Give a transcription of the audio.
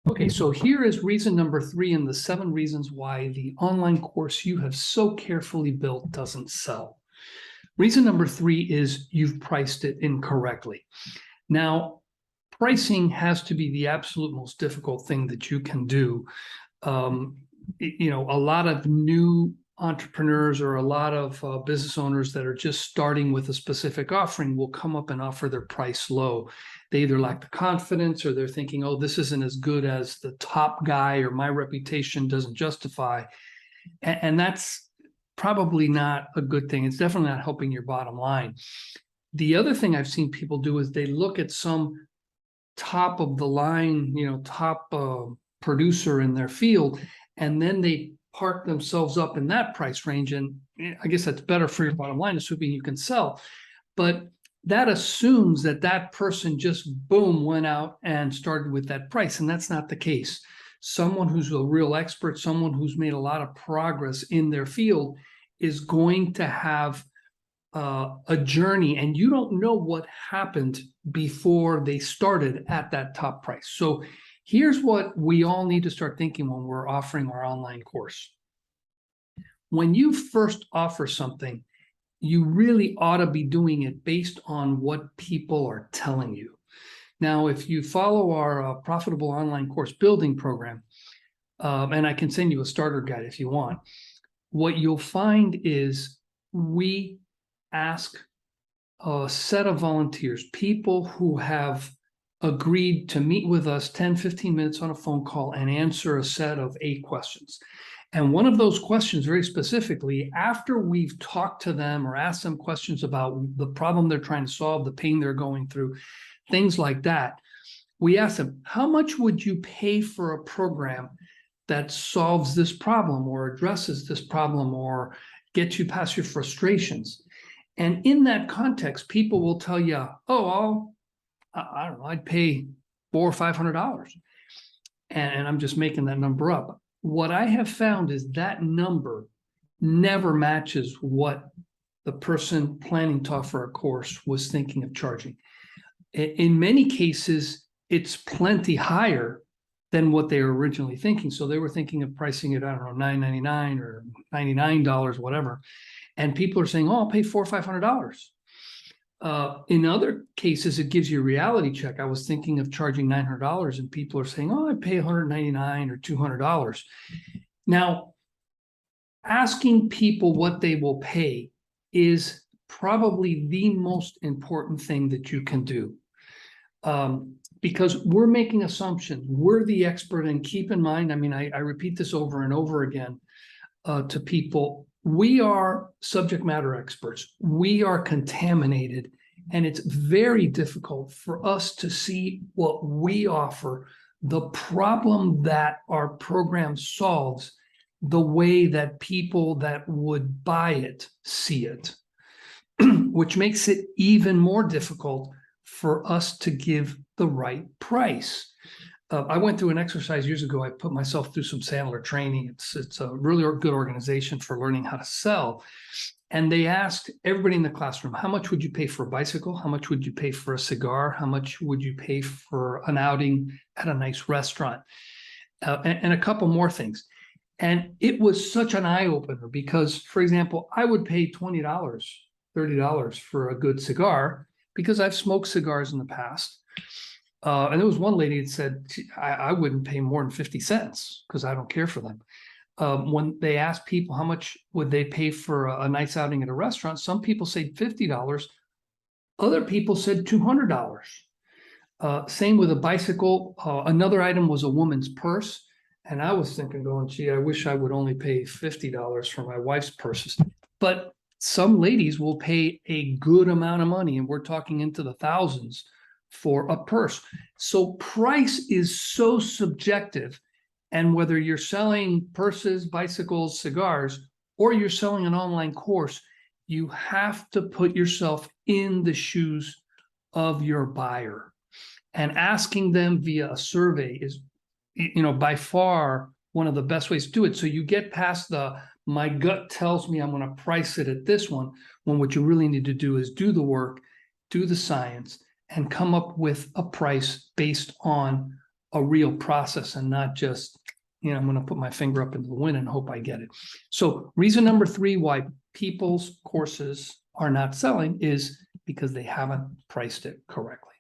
Okay, so here is reason number 3 in the 7 reasons why the online course you have so carefully built doesn't sell. Reason number 3 is you've priced it incorrectly. Now, pricing has to be the absolute most difficult thing that you can do. A lot of new entrepreneurs or a lot of business owners that are just starting with a specific offering will come up and offer their price low. They either lack the confidence or they're thinking, oh, this isn't as good as the top guy or my reputation doesn't justify. And that's probably not a good thing. It's definitely not helping your bottom line. The other thing I've seen people do is they look at some top of the line, top producer in their field, and then they park themselves up in that price range. And I guess that's better for your bottom line, assuming you can sell. But that assumes that that person just, boom, went out and started with that price. And that's not the case. Someone who's a real expert, someone who's made a lot of progress in their field is going to have a journey, and you don't know what happened before they started at that top price. So here's what we all need to start thinking when we're offering our online course. When you first offer something, you really ought to be doing it based on what people are telling you. Now, if you follow our profitable online course building program, and I can send you a starter guide if you want, what you'll find is we ask a set of volunteers, people who have agreed to meet with us 10, 15 minutes on a phone call and answer a set of 8 questions. And one of those questions, very specifically, after we've talked to them or asked them questions about the problem they're trying to solve, the pain they're going through, things like that, we ask them, how much would you pay for a program that solves this problem or addresses this problem or gets you past your frustrations? And in that context, people will tell you, oh, I don't know, I'd pay $400 or $500. And I'm just making that number up. What I have found is that number never matches what the person planning to offer a course was thinking of charging. In many cases, it's plenty higher than what they were originally thinking. So they were thinking of pricing it, I don't know, $9.99 or $99, whatever. And people are saying, oh, I'll pay $400 or $500. In other cases, it gives you a reality check. I was thinking of charging $900, and people are saying, oh, I'd pay $199 or $200. Now, asking people what they will pay is probably the most important thing that you can do. Because we're making assumptions. We're the expert, and keep in mind, I repeat this over and over again to people. We are subject matter experts. We are contaminated, and it's very difficult for us to see what we offer, the problem that our program solves, the way that people that would buy it see it, which makes it even more difficult for us to give the right price. I went through an exercise years ago. I put myself through some Sandler training. It's a really good organization for learning how to sell. And they asked everybody in the classroom, how much would you pay for a bicycle? How much would you pay for a cigar? How much would you pay for an outing at a nice restaurant? And a couple more things. And it was such an eye-opener because, for example, I would pay $20, $30 for a good cigar because I've smoked cigars in the past. And there was one lady that said, I wouldn't pay more than 50 cents because I don't care for them. When they asked people how much would they pay for a night's outing at a restaurant, some people said $50. Other people said $200. Same with a bicycle. Another item was a woman's purse. And I was thinking, going, gee, I wish I would only pay $50 for my wife's purses. But some ladies will pay a good amount of money, and we're talking into the thousands for a purse. So price is so subjective. And whether you're selling purses, bicycles, cigars, or you're selling an online course, you have to put yourself in the shoes of your buyer. And asking them via a survey is, by far one of the best ways to do it. So you get past my gut tells me I'm going to price it at this one, when what you really need to do is do the work, do the science, and come up with a price based on a real process and not just, I'm going to put my finger up into the wind and hope I get it. So reason number 3 why people's courses are not selling is because they haven't priced it correctly.